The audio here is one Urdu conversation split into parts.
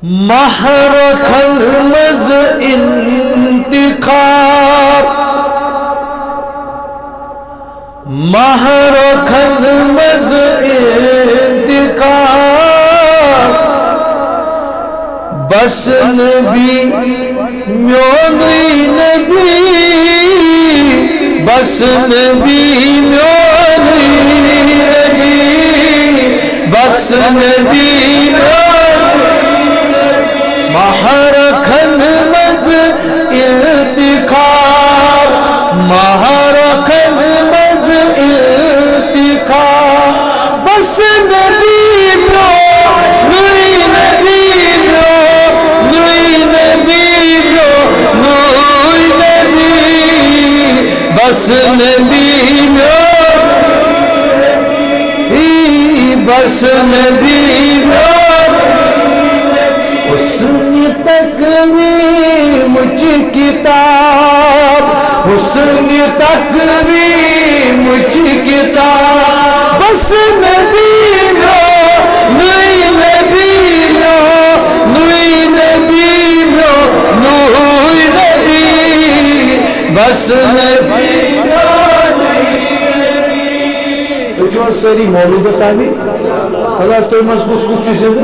محرکھن مز انتخاب محرکھن مز انتخاب بس نبی میونی نبی بس نبی میونی نبی بس نبی محرکھن مز انتخاب محرکھن مز انتخاب بس نبی میو نوی نبی میو نوی نبی میو نوی نبی بس نبی میو بس نبی میو حسن تقویم مجھ کتاب حسن تقویم مجھ کتاب بس نبی میو نوی نبی میو نوی نبی میو نوی نبی بس نبی میو تو ساری مولود صاحبی خلاص تو مز کس کس چیز زندہ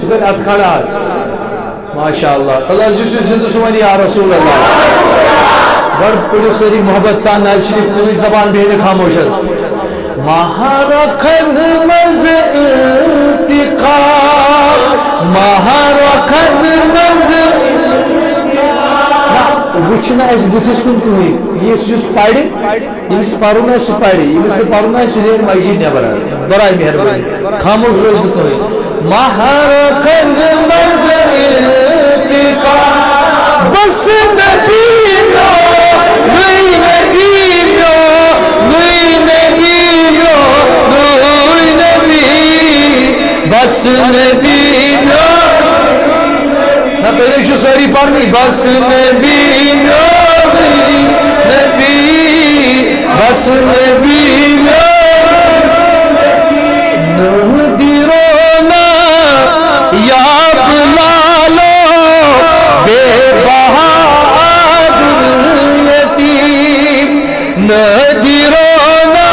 سکر اتخانات ماشاءاللہ خلاص جس زندہ سوانی یا رسول اللہ بڑ پڑی ساری محبت سان نائب شریف کوئی زبان بہنے خاموش ہے محرکھن مز انتخاب محرکھن مز وچھنا اس بتس کن کوئی یہ پڑھ یمس پرن سہ پڑھ یمس پرن سہ نیرِ مسجد نبر برائے مہربانی خاموش روز کوئی محرکھن مز انتخاب بس نبی میو نوی نبی میو نوی نبی میو نوی نبی بس نبی میو نہ تو یہ ساری پڑھنی بس نبی نبی نبی بس نبی نہدیرونا یا بلالو بے بہادر یتیم نہدیرونا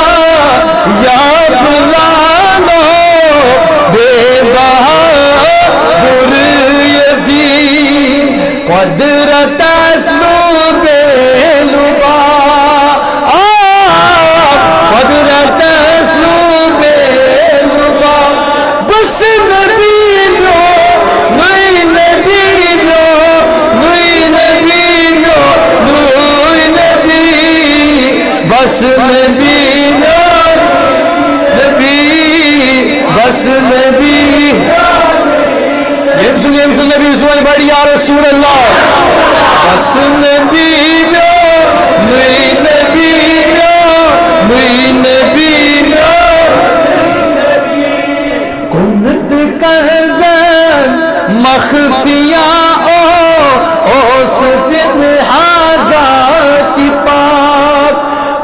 یا بلالو بے بہادر قدرت اسلو بیلوبا قدرت اسلو بیلوبا بس نبی میو نوی نبی میو نوی نبی میو نوی نبی بس نبی میو نبی بس نبی يمسو نبی سوال بڑی یا رسول اللہ بس نبی میو نوی نبی میو نوی نبی میو کنت کنزن مخفیا او سفن حاضات پاک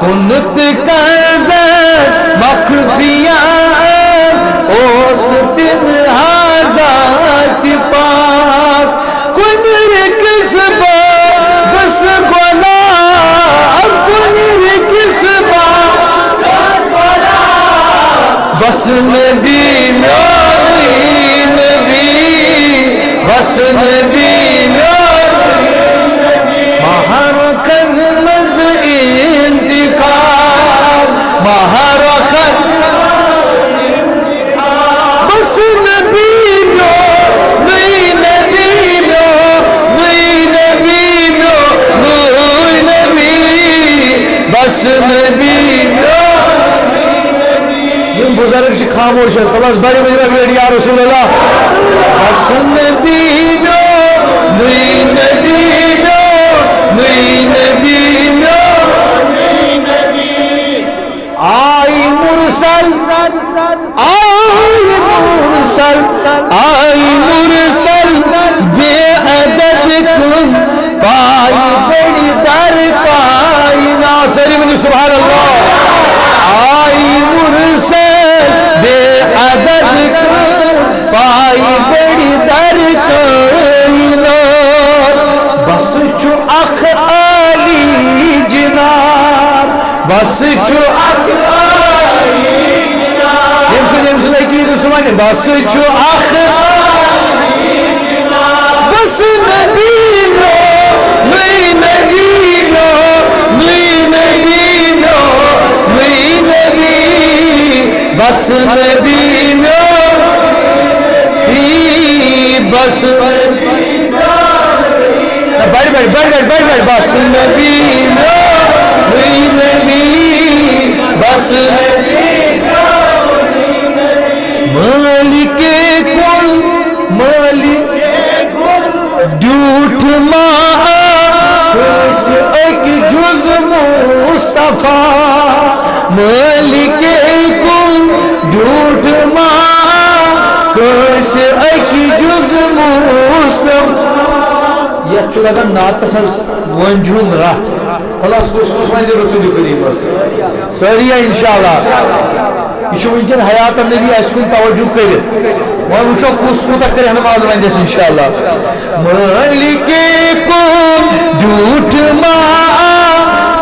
کنت کنزن مخفیا او سفن حاضات پاک کنر کسبا بس گولا اب کنر کسبا بس نبی نبی نبی بس نبی محرکھن مز انتخاب محرکھن بس نبی نوی نبی میو نوی نبی میو نوی نبی بس نبی میو یم بزرگ سے خاموش ہے خلاص بڑی بڑی رکھ یا رسول اللہ بس نبی میو نوی نبی میو نوی نبی میو آئی مرسل آئی مرسل آئی مرسل بے عدد کن پائی بڑی در پائی ناصری من سبحان اللہ آئی مرسل بے بس چھو یم سن عقیدہ سہ ون بس چھو بس نبی لو نئی نبی لو نئی نبی لو نئی نبی بس نبی لو بس بڑھ بس نبی لو نئی نبی بس مالک کل مالک جھوٹ کس ایک جز مصطفیٰ مالک کل جھوٹ کس ایک جز مصطفیٰ یہ لگان ناتس ونجھن رات خلاص کس ون رسول کریم ساری انشاءاللہ یہ ونکن حیات النبی اس کن توجہ کرت وہاں وچھو کس کوتا کرے نماز وندس انشاءاللہ مالک کن جھوٹ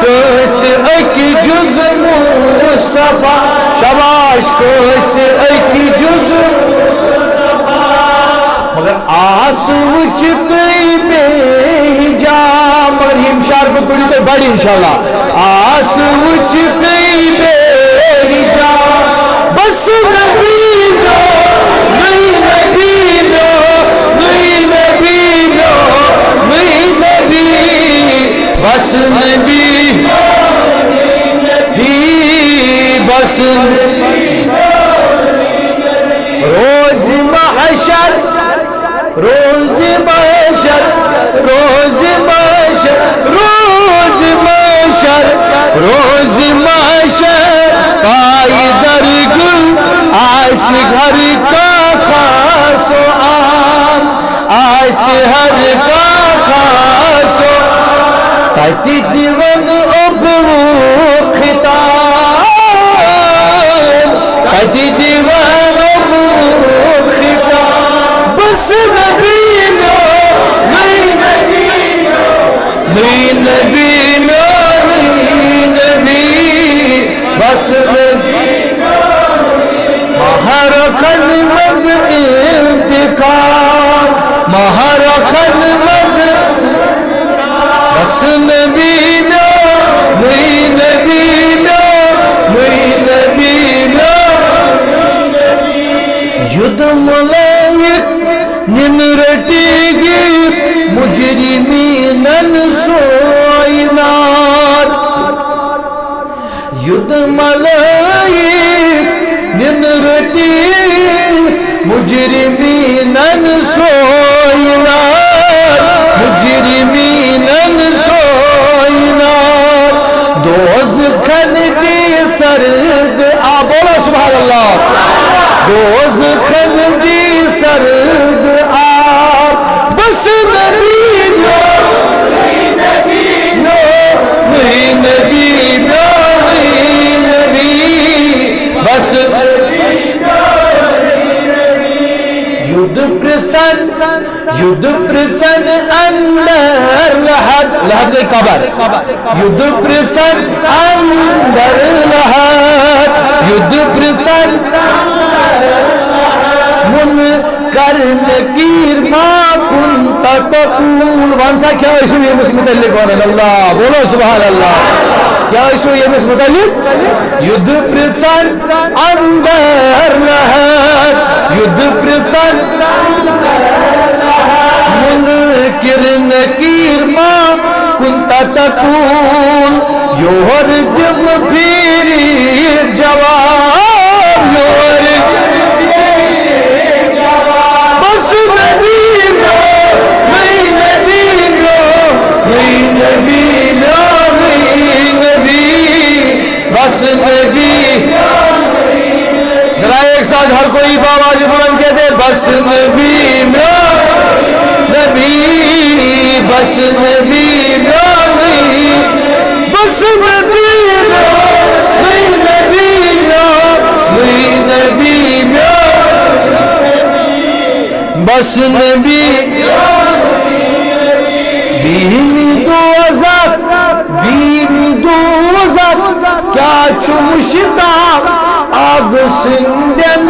کس ایک جز مصطفیٰ شباش کس ایک جز مگر آس وچ کئی بے جا مگر ہم شعر کو پڑھی تو بڑی انشاءاللہ آس وچ کئی بے جا بس نبی لو نئی نبی لو نئی نبی لو نئی نبی بس نبی بس روز محشر روز محشر روز محشر روز محشر روز محشر پائی درگل آس گھر کا خاص و عام آس ہر کا خاص و تاتی دیون ابو خطاب تاتی دیون ابو خطاب بس نبی لو نئی نبی لو نئی نبی لو نئی نبی بس نبی مہرخن مز انتقام مہرخن مز بس نبی لو نئی نبی لو نئی نبی لو ید ملائک نن رٹی گی مجرمینن سوئنار ید ملائک نن رٹی مجرمینن سوئنار مجرمینن سوئنار دوزخن دی سرد بولو سبحان اللہ دوزخن دی سرد آب بس نبی لو نئی نبی لو نئی نبی لو نئی نبی بس ید پرچن اندر لحد لحد گئی قبر ید پرچن اندر لحد ید پرچن من کرن کیر ما کنت تقول وانسا کیا ایسو یہ متعلق ہونا اللہ بولو سبحان اللہ کیا ایسو یہ متعلق ید پرچن اندر لحد ید پرچن منکر نکیر ما کنت تقول یور دم پھیری جواب یور بس نبی لو نئی نبی لو نئی نبی لو نئی نبی بس نبی ذرا ایک ساتھ ہر کوئی باواز بلند کہتے بس نبی لو نبی بس نبی لو نئی بس نبی لو نئی نبی لو نئی نبی لو بس نبی بیمی دوزخ دوزک کیا چھو مشتاق آگ سندن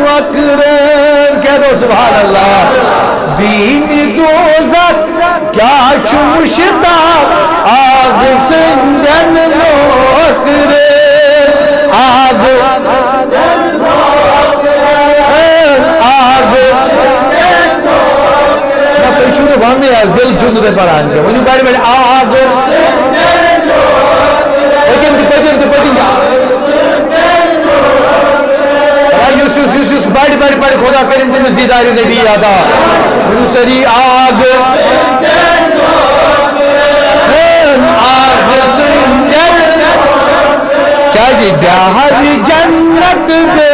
اکرن کہہ دو سبحان اللہ بین دوزک کیا چھو مشتاق آگ سندن اکرن آگ چھونے باندھے آج دل چھونے دے پر آنگے ونیو گاڑی بیٹھے آگ یوس بڑی خدا کریم تمس دیدار نبی ادا ونیو سری آگ آگ سندن کیا جی دہر جنت میں